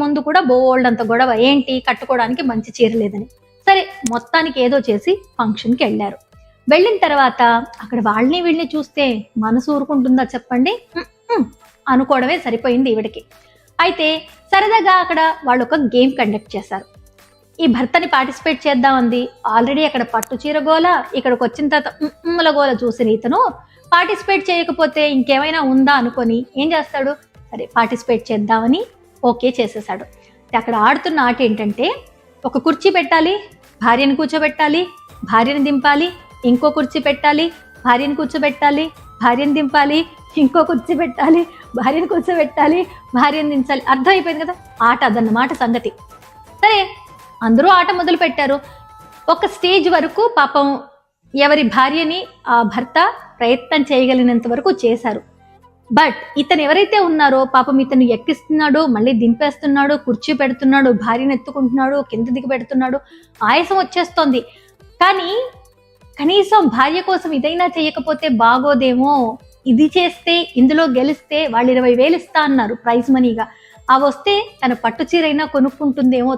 ముందు కూడా బోల్డ్ అంత గొడవ, ఏంటి కట్టుకోవడానికి మంచి చీర లేదని. సరే మొత్తానికి ఏదో చేసి ఫంక్షన్కి వెళ్ళారు. వెళ్ళిన తర్వాత అక్కడ వాళ్ళని వీళ్ళని చూస్తే మనసు ఊరుకుంటుందా చెప్పండి? అనుకోవడమే సరిపోయింది ఈవిడికి. అయితే సరదాగా అక్కడ వాళ్ళు ఒక గేమ్ కండక్ట్ చేశారు. ఈ భర్తని పార్టిసిపేట్ చేద్దామంది. ఆల్రెడీ అక్కడ పట్టు చీర గోల, ఇక్కడికి వచ్చిన తర్వాత గోల చూసిన ఇతను పార్టిసిపేట్ చేయకపోతే ఇంకేమైనా ఉందా అనుకొని ఏం చేస్తాడు, సరే పార్టిసిపేట్ చేద్దామని ఓకే చేసేసాడు. అక్కడ ఆడుతున్న ఆట ఏంటంటే, ఒక కుర్చీ పెట్టాలి, భార్యను కూర్చోబెట్టాలి, భార్యను దింపాలి, ఇంకో కుర్చీ పెట్టాలి, భార్యను కూర్చోబెట్టాలి, భార్యను దింపాలి, ఇంకో కుర్చీ పెట్టాలి, భార్యను కూర్చోబెట్టాలి, భార్యను దించాలి. అర్థమైపోయింది కదా, ఆట అదన్నమాట సంగతి. సరే అందరూ ఆట మొదలు పెట్టారు. ఒక స్టేజ్ వరకు పాపం ఎవరి భార్యని ఆ భర్త ప్రయత్నం చేయగలిగినంత వరకు చేశారు. బట్ ఇతను ఎవరైతే ఉన్నారో పాపం ఇతను ఎక్కిస్తున్నాడు, మళ్ళీ దింపేస్తున్నాడు, కుర్చీ పెడుతున్నాడు, భార్యను ఎత్తుకుంటున్నాడు, కింద దిగి పెడుతున్నాడు, ఆయాసం వచ్చేస్తోంది. కానీ కనీసం భార్య కోసం ఇదైనా చేయకపోతే బాగోదేమో, ఇది చేస్తే ఇందులో గెలిస్తే వాళ్ళు 20,000 ఇస్తా అన్నారు ప్రైజ్ మనీగా, అవి వస్తే తన పట్టు చీరైనా కొనుక్కుంటుందేమో